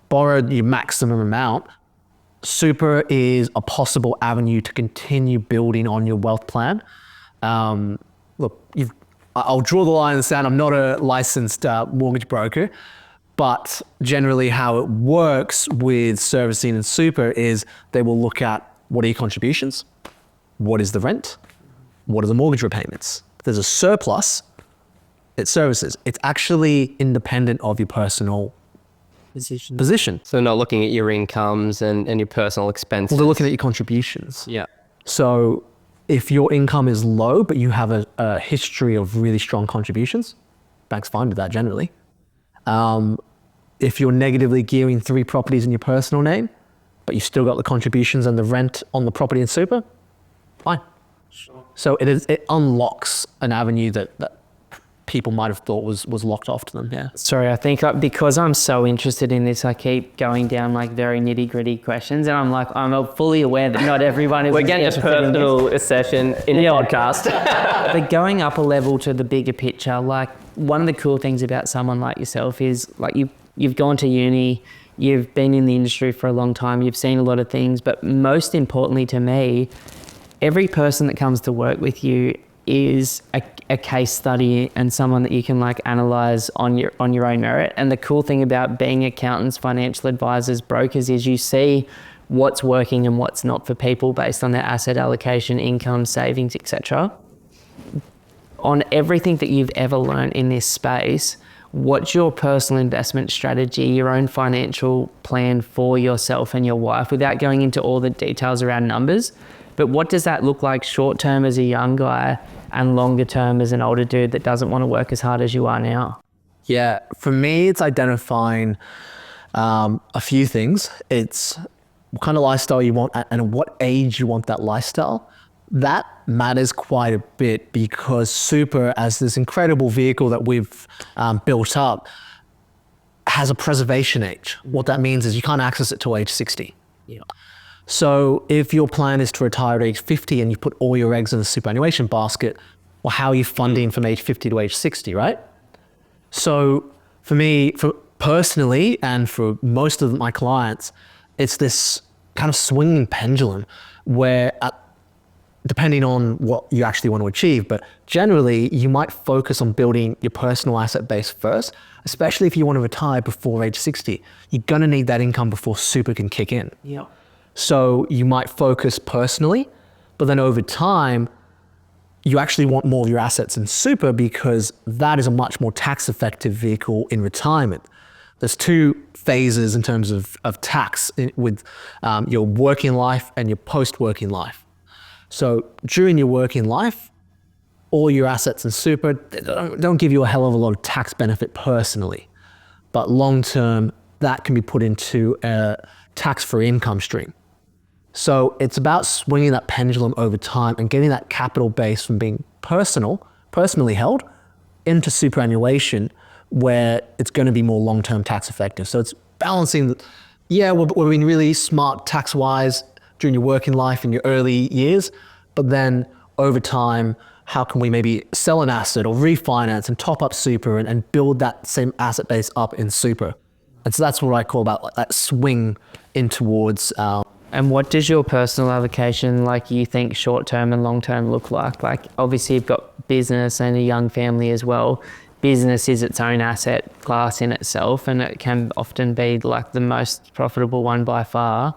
borrowed your maximum amount, super is a possible avenue to continue building on your wealth plan. Look, I'll draw the line in the sand. I'm not a licensed mortgage broker, but generally how it works with servicing and super is they will look at what are your contributions, what is the rent, what are the mortgage repayments. If there's a surplus, it services. It's actually independent of your personal position. So not looking at your incomes and your personal expenses. Well, they're looking at your contributions. Yeah. So if your income is low, but you have a history of really strong contributions, banks fine with that generally. If you're negatively gearing 3 properties in your personal name, but you still got the contributions and the rent on the property in super, fine. Sure. So it unlocks an avenue that people might have thought was locked off to them. Yeah. Sorry, I think because I'm so interested in this, I keep going down like very nitty gritty questions, and I'm fully aware that not everyone is. We're getting a personal session in the podcast. But going up a level to the bigger picture, like one of the cool things about someone like yourself is like you've gone to uni, you've been in the industry for a long time, you've seen a lot of things, but most importantly to me, every person that comes to work with you is a case study and someone that you can like analyze on your own merit. And the cool thing about being accountants, financial advisors, brokers is you see what's working and what's not for people based on their asset allocation, income, savings, etc. On everything that you've ever learned in this space, what's your personal investment strategy, your own financial plan for yourself and your wife, without going into all the details around numbers? But what does that look like short term as a young guy and longer term as an older dude that doesn't want to work as hard as you are now? Yeah, for me, it's identifying a few things. It's what kind of lifestyle you want and at what age you want that lifestyle. That matters quite a bit because super, as this incredible vehicle that we've built up, has a preservation age. What that means is you can't access it till age 60. Yeah. So if your plan is to retire at age 50 and you put all your eggs in the superannuation basket, well, how are you funding from age 50 to age 60, right? So for me, personally, and for most of my clients, it's this kind of swinging pendulum where depending on what you actually want to achieve, but generally you might focus on building your personal asset base first, especially if you want to retire before age 60. You're going to need that income before super can kick in. Yeah. So you might focus personally, but then over time, you actually want more of your assets in super because that is a much more tax effective vehicle in retirement. There's 2 phases in terms of tax with your working life and your post-working life. So during your working life, all your assets in super don't give you a hell of a lot of tax benefit personally, but long-term, that can be put into a tax-free income stream. So it's about swinging that pendulum over time and getting that capital base from being personally held into superannuation where it's going to be more long-term tax effective. So it's balancing, we're being really smart tax-wise during your working life in your early years, but then over time, how can we maybe sell an asset or refinance and top up super and build that same asset base up in super? And so that's what I call about like that swing in towards. And what does your personal allocation, like you think short term and long term look like? Like obviously you've got business and a young family as well. Business is its own asset class in itself, and it can often be like the most profitable one by far.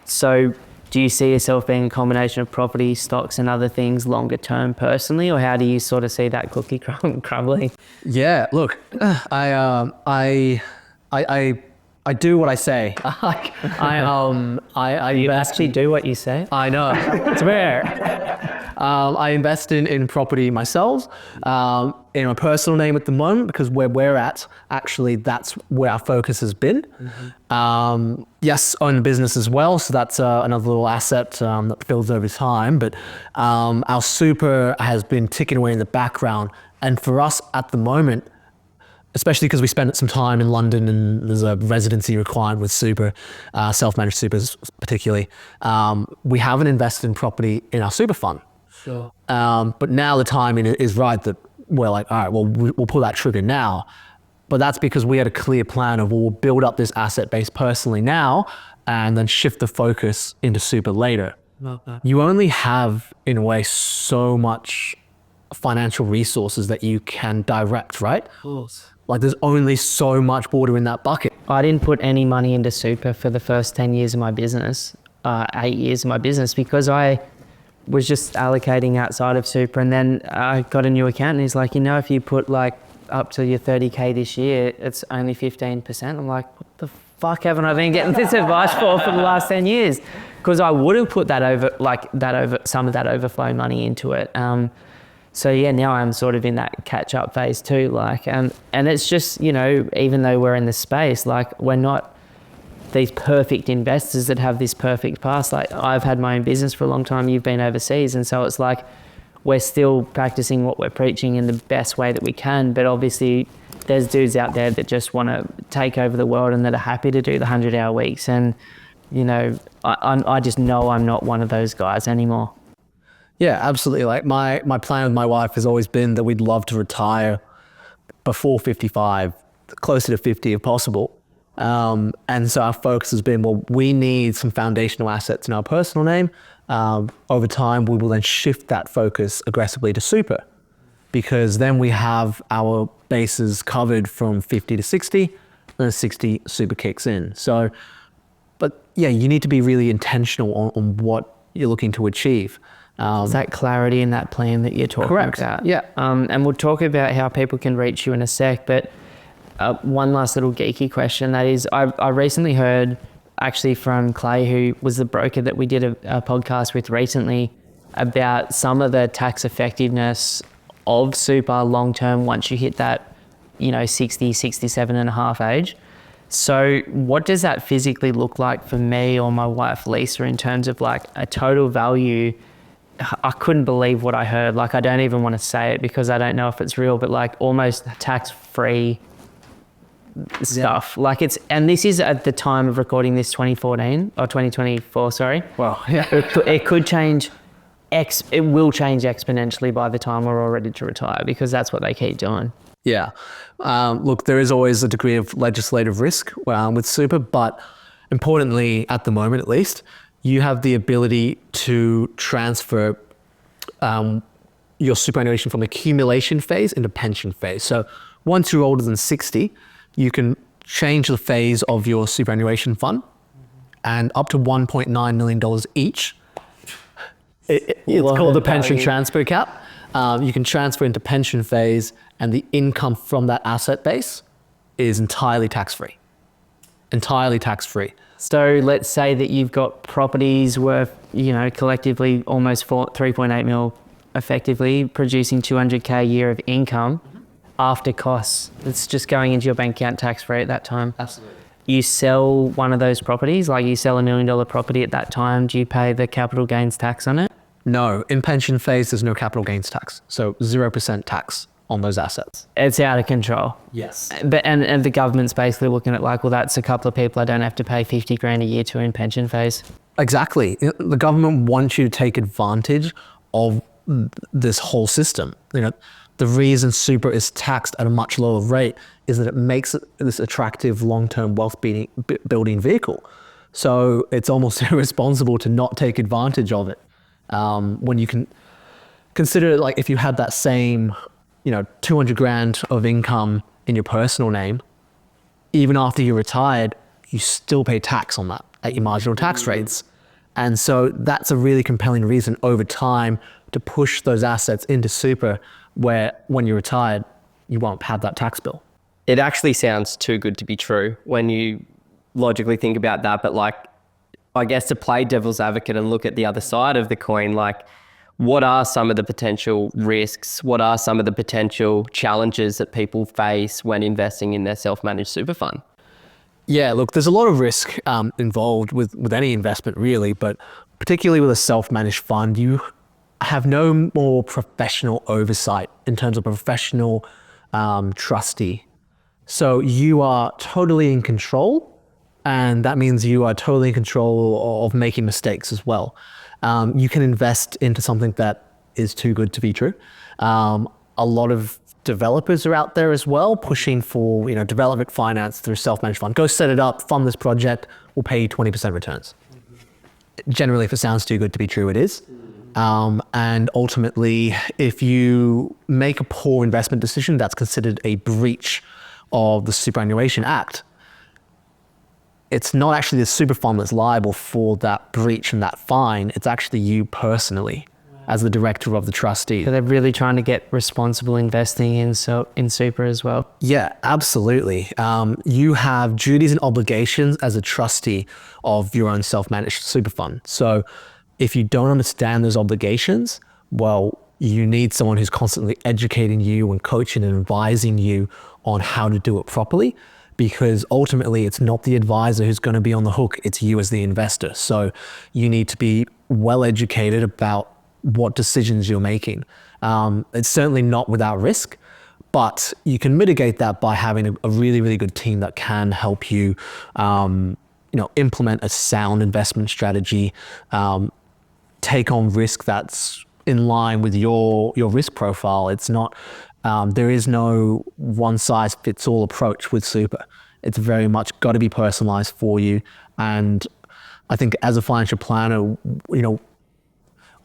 So do you see yourself being a combination of property, stocks, and other things longer term personally, or how do you sort of see that cookie crumbling? Yeah, look, I do what I say. I You invest. actually do what you say? I know. It's rare. I invest in property myself, in my personal name at the moment, because where we're at, actually, that's where our focus has been. Yes, own a business as well, so that's another little asset that builds over time. But our super has been ticking away in the background, and for us at the moment, especially because we spent some time in London and there's a residency required with super, self-managed supers particularly, we haven't invested in property in our super fund. Sure. But now the timing is right that we're like, all right, well, we'll pull that trigger now. But that's because we had a clear plan of, well, we'll build up this asset base personally now and then shift the focus into super later. Okay. You only have, in a way, so much financial resources that you can direct, right? Of course. Like there's only so much water in that bucket. I didn't put any money into super for the first 10 years of my business, 8 years of my business, because I was just allocating outside of super. And then I got a new account and he's like, if you put like up to your 30K this year, it's only 15%. I'm like, what the fuck haven't I been getting this advice for the last 10 years? Because I would have put that over some of that overflow money into it. So yeah, now I'm sort of in that catch-up phase too, and it's just, even though we're in the space, like we're not these perfect investors that have this perfect past. Like I've had my own business for a long time, you've been overseas, and so it's like we're still practicing what we're preaching in the best way that we can, but obviously there's dudes out there that just want to take over the world and that are happy to do the 100-hour weeks, and I just know I'm not one of those guys anymore. Yeah, absolutely. Like my plan with my wife has always been that we'd love to retire before 55, closer to 50 if possible. And so our focus has been, well, we need some foundational assets in our personal name. Over time, we will then shift that focus aggressively to super, because then we have our bases covered from 50 to 60, and 60 super kicks in. So, but yeah, you need to be really intentional on what you're looking to achieve. Is that clarity in that plan that you're talking Correct. about? Yeah. And we'll talk about how people can reach you in a sec, but one last little geeky question, that is, I recently heard actually from Clay, who was the broker that we did a podcast with recently, about some of the tax effectiveness of super long term once you hit that 60, 67 and a half age. So what does that physically look like for me or my wife Lisa in terms of like a total value? I couldn't believe what I heard. Like, I don't even want to say it because I don't know if it's real, but like almost tax-free stuff. Yeah. Like and this is at the time of recording this 2014 or 2024, sorry. Well, yeah. It could change, it will change exponentially by the time we're all ready to retire, because that's what they keep doing. Yeah. Look, there is always a degree of legislative risk with super, but importantly, at the moment at least, you have the ability to transfer your superannuation from accumulation phase into pension phase. So once you're older than 60, you can change the phase of your superannuation fund, and up to $1.9 million each. It's called the pension transfer cap. You can transfer into pension phase, and the income from that asset base is entirely tax-free. Entirely tax-free. So let's say that you've got properties worth, collectively almost 3.8 mil, effectively producing 200K a year of income after costs. It's just going into your bank account tax-free at that time. Absolutely. You sell one of those properties, like you sell $1 million property at that time, do you pay the capital gains tax on it? No, in pension phase, there's no capital gains tax. So 0% tax on those assets. It's out of control. Yes. But and the government's basically looking at like, well, that's a couple of people I don't have to pay 50 grand a year to in pension phase. Exactly. The government wants you to take advantage of this whole system. The reason super is taxed at a much lower rate is that it makes it this attractive long-term wealth building vehicle. So it's almost irresponsible to not take advantage of it. When you can consider, like, if you had that same 200 grand of income in your personal name, even after you're retired, you still pay tax on that at your marginal tax rates. And so that's a really compelling reason over time to push those assets into super, where when you're retired, you won't have that tax bill. It actually sounds too good to be true when you logically think about that. But like, I guess to play devil's advocate and look at the other side of the coin, like, what are some of the potential risks? What are some of the potential challenges that people face when investing in their self-managed super fund? Yeah, look, there's a lot of risk involved with any investment really, but particularly with a self-managed fund, you have no more professional oversight in terms of professional trustee. So you are totally in control, and that means you are totally in control of making mistakes as well. You can invest into something that is too good to be true. A lot of developers are out there as well, pushing for development finance through self-managed fund. Go set it up, fund this project, we'll pay you 20% returns. Generally, if it sounds too good to be true, it is. And ultimately, if you make a poor investment decision, that's considered a breach of the Superannuation Act. It's not actually the super fund that's liable for that breach and that fine. It's actually you personally as the director of the trustee. So they're really trying to get responsible investing in super as well. Yeah, absolutely. You have duties and obligations as a trustee of your own self-managed super fund. So if you don't understand those obligations, well, you need someone who's constantly educating you and coaching and advising you on how to do it properly, because ultimately it's not the advisor who's going to be on the hook, it's you as the investor. So you need to be well educated about what decisions you're making. It's certainly not without risk, but you can mitigate that by having a really, really good team that can help you, implement a sound investment strategy, take on risk that's in line with your risk profile. It's not, there is no one size fits all approach with super. It's very much got to be personalized for you. And I think as a financial planner,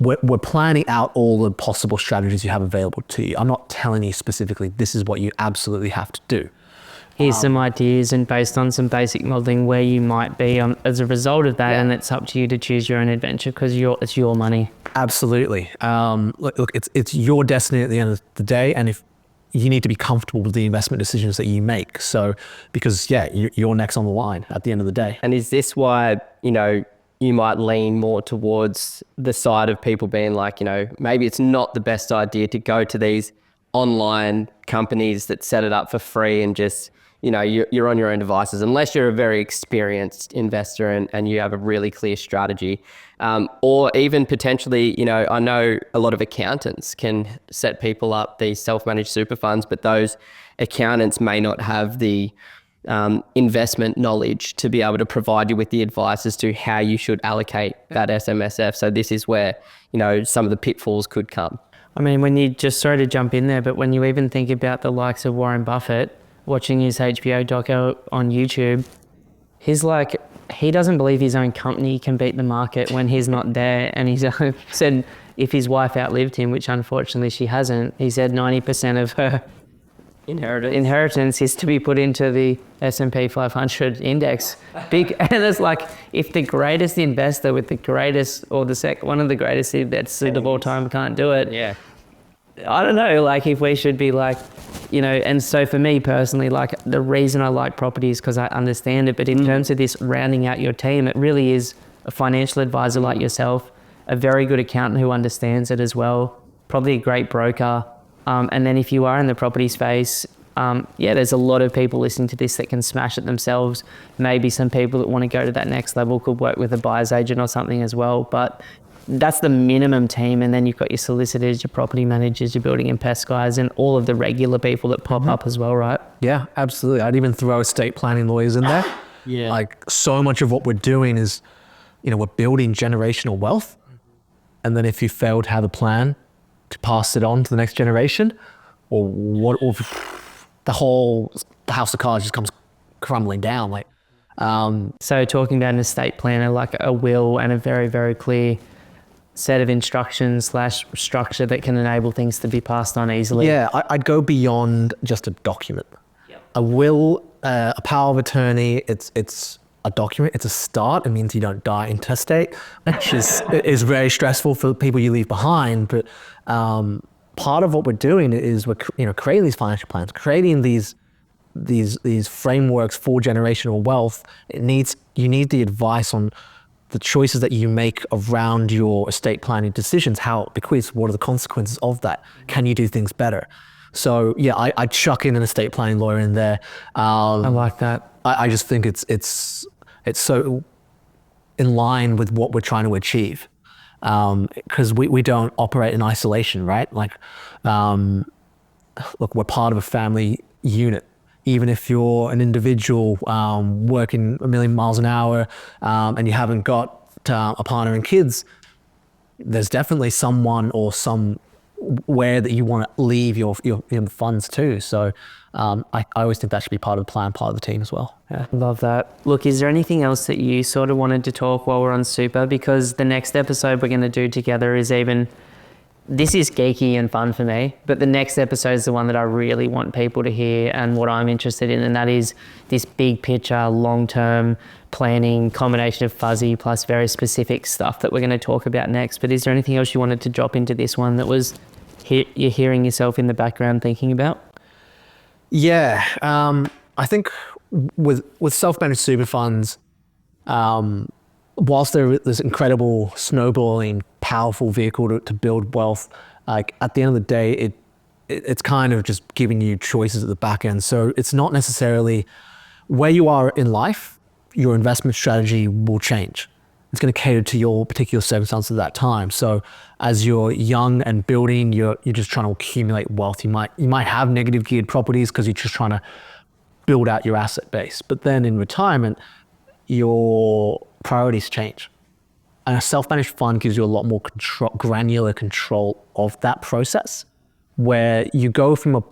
we're planning out all the possible strategies you have available to you. I'm not telling you specifically this is what you absolutely have to do. Here's some ideas, and based on some basic modeling where you might be as a result of that, and it's up to you to choose your own adventure because it's your money. Absolutely. Look, it's your destiny at the end of the day, and if you need to be comfortable with the investment decisions that you make. So, because you're next on the line at the end of the day. And is this why, you might lean more towards the side of people being like, maybe it's not the best idea to go to these online companies that set it up for free and just, you're on your own devices, unless you're a very experienced investor and you have a really clear strategy. Or even potentially, I know a lot of accountants can set people up these self-managed super funds, but those accountants may not have the investment knowledge to be able to provide you with the advice as to how you should allocate that SMSF. So this is where, some of the pitfalls could come. I mean, when you just, sorry to jump in there, but when you even think about the likes of Warren Buffett, watching his HBO doco on YouTube, he's like, he doesn't believe his own company can beat the market when he's not there. And he's said if his wife outlived him, which unfortunately she hasn't, he said 90% of her inheritance is to be put into the S&P 500 index. And it's like, if the greatest investor with the greatest, or one of the greatest investors of all time can't do it, Yeah. I don't know, like if we should be like, and so for me personally, like the reason I like property is because I understand it, but in terms of this rounding out your team, it really is a financial advisor like yourself, a very good accountant who understands it as well, probably a great broker. And then if you are in the property space, there's a lot of people listening to this that can smash it themselves. Maybe some people that want to go to that next level could work with a buyer's agent or something as well. But that's the minimum team. And then you've got your solicitors, your property managers, your building and pest guys, and all of the regular people that pop up as well, right? Yeah, absolutely. I'd even throw estate planning lawyers in there. Yeah. Like, so much of what we're doing is, we're building generational wealth. And then if you fail to have a plan to pass it on to the next generation, or the house of cards just comes crumbling down. So talking about an estate planner, like a will and a very, very clear set of instructions / structure that can enable things to be passed on easily. Yeah, I'd go beyond just a document. Yep. A will, a power of attorney, it's a document. It's a start. It means you don't die intestate, which is very stressful for the people you leave behind. But part of what we're doing is we're creating these financial plans, creating these frameworks for generational wealth. You need the advice on the choices that you make around your estate planning decisions, how it bequeaths, what are the consequences of that? Can you do things better? So yeah, I chuck in an estate planning lawyer in there. I like that. I just think it's so in line with what we're trying to achieve, because we don't operate in isolation, right? Like, look, we're part of a family unit. Even if you're an individual working a million miles an hour and you haven't got a partner and kids, there's definitely someone or somewhere that you want to leave your funds to. So I always think that should be part of the plan, part of the team as well. Yeah, love that. Look, is there anything else that you sort of wanted to talk while we're on super? Because the next episode we're going to do together is this is geeky and fun for me, but the next episode is the one that I really want people to hear and what I'm interested in, and that is this big picture, long-term planning, combination of fuzzy plus very specific stuff that we're going to talk about next. But is there anything else you wanted to drop into this one that was you're hearing yourself in the background thinking about? Yeah, I think with self-managed super funds, whilst they're this incredible snowballing, powerful vehicle to build wealth, like at the end of the day, it's kind of just giving you choices at the back end. So it's not necessarily where you are in life, your investment strategy will change. It's going to cater to your particular circumstances at that time. So as you're young and building, you're just trying to accumulate wealth. You might have negative geared properties because you're just trying to build out your asset base. But then in retirement, your priorities change. And a self-managed fund gives you a lot more granular control of that process, where you go from a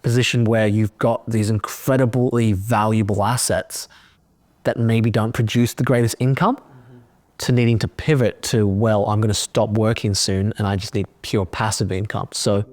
position where you've got these incredibly valuable assets that maybe don't produce the greatest income, to needing to pivot to, well, I'm going to stop working soon and I just need pure passive income. So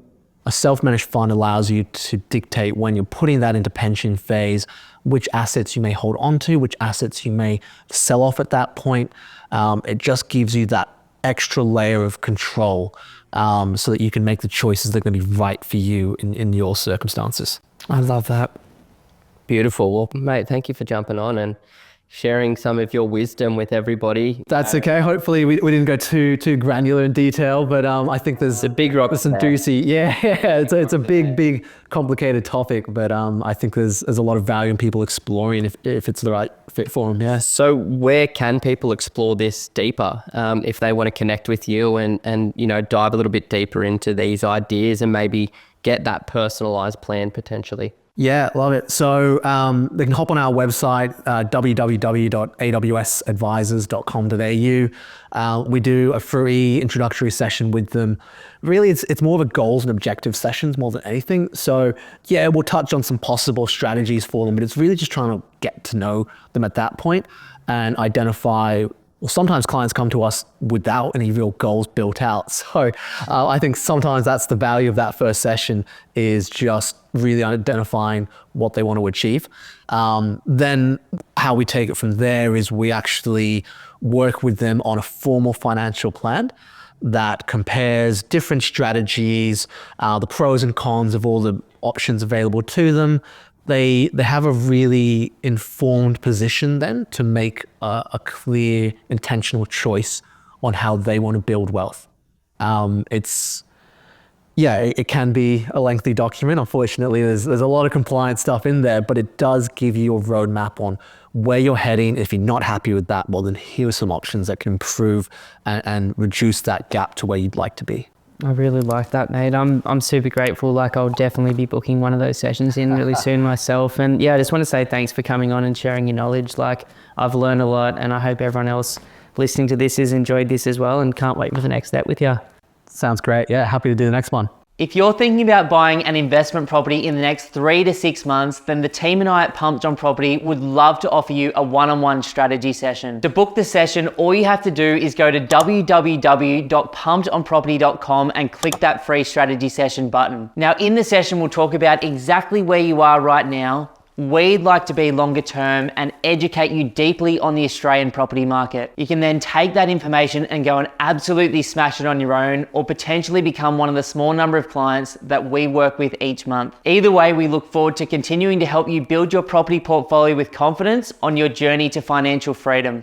a self-managed fund allows you to dictate when you're putting that into pension phase, which assets you may hold on to, which assets you may sell off at that point. It just gives you that extra layer of control so that you can make the choices that are going to be right for you in your circumstances. I love that. Beautiful. Well, mate, thank you for jumping on and sharing some of your wisdom with everybody. That's okay. Hopefully we didn't go too granular in detail, but I think there's a big rock. There's some juicy, it's a big complicated topic, but I think there's a lot of value in people exploring if it's the right fit for them. Yeah. So where can people explore this deeper if they want to connect with you and dive a little bit deeper into these ideas and maybe get that personalized plan potentially? Yeah, love it. So they can hop on our website, www.awsadvisors.com.au. We do a free introductory session with them. Really, it's more of a goals and objectives sessions more than anything. So yeah, we'll touch on some possible strategies for them, but it's really just trying to get to know them at that point and identify. Well, sometimes clients come to us without any real goals built out. So I think sometimes that's the value of that first session, is just really identifying what they want to achieve. Then how we take it from there is we actually work with them on a formal financial plan that compares different strategies, the pros and cons of all the options available to them. They have a really informed position then to make a clear, intentional choice on how they want to build wealth. It can be a lengthy document. Unfortunately, there's a lot of compliance stuff in there, but it does give you a roadmap on where you're heading. If you're not happy with that, well, then here are some options that can improve and reduce that gap to where you'd like to be. I really like that, Nate. I'm super grateful. Like, I'll definitely be booking one of those sessions in really soon myself. And yeah, I just want to say thanks for coming on and sharing your knowledge. Like, I've learned a lot, and I hope everyone else listening to this has enjoyed this as well, and can't wait for the next step with you. Sounds great. Yeah, happy to do the next one. If you're thinking about buying an investment property in the next 3 to 6 months, then the team and I at Pumped On Property would love to offer you a one-on-one strategy session. To book the session, all you have to do is go to www.pumpedonproperty.com and click that free strategy session button. Now, in the session, we'll talk about exactly where you are right now, We'd like to be longer term and educate you deeply on the Australian property market. You can then take that information and go and absolutely smash it on your own, or potentially become one of the small number of clients that we work with each month. Either way, we look forward to continuing to help you build your property portfolio with confidence on your journey to financial freedom.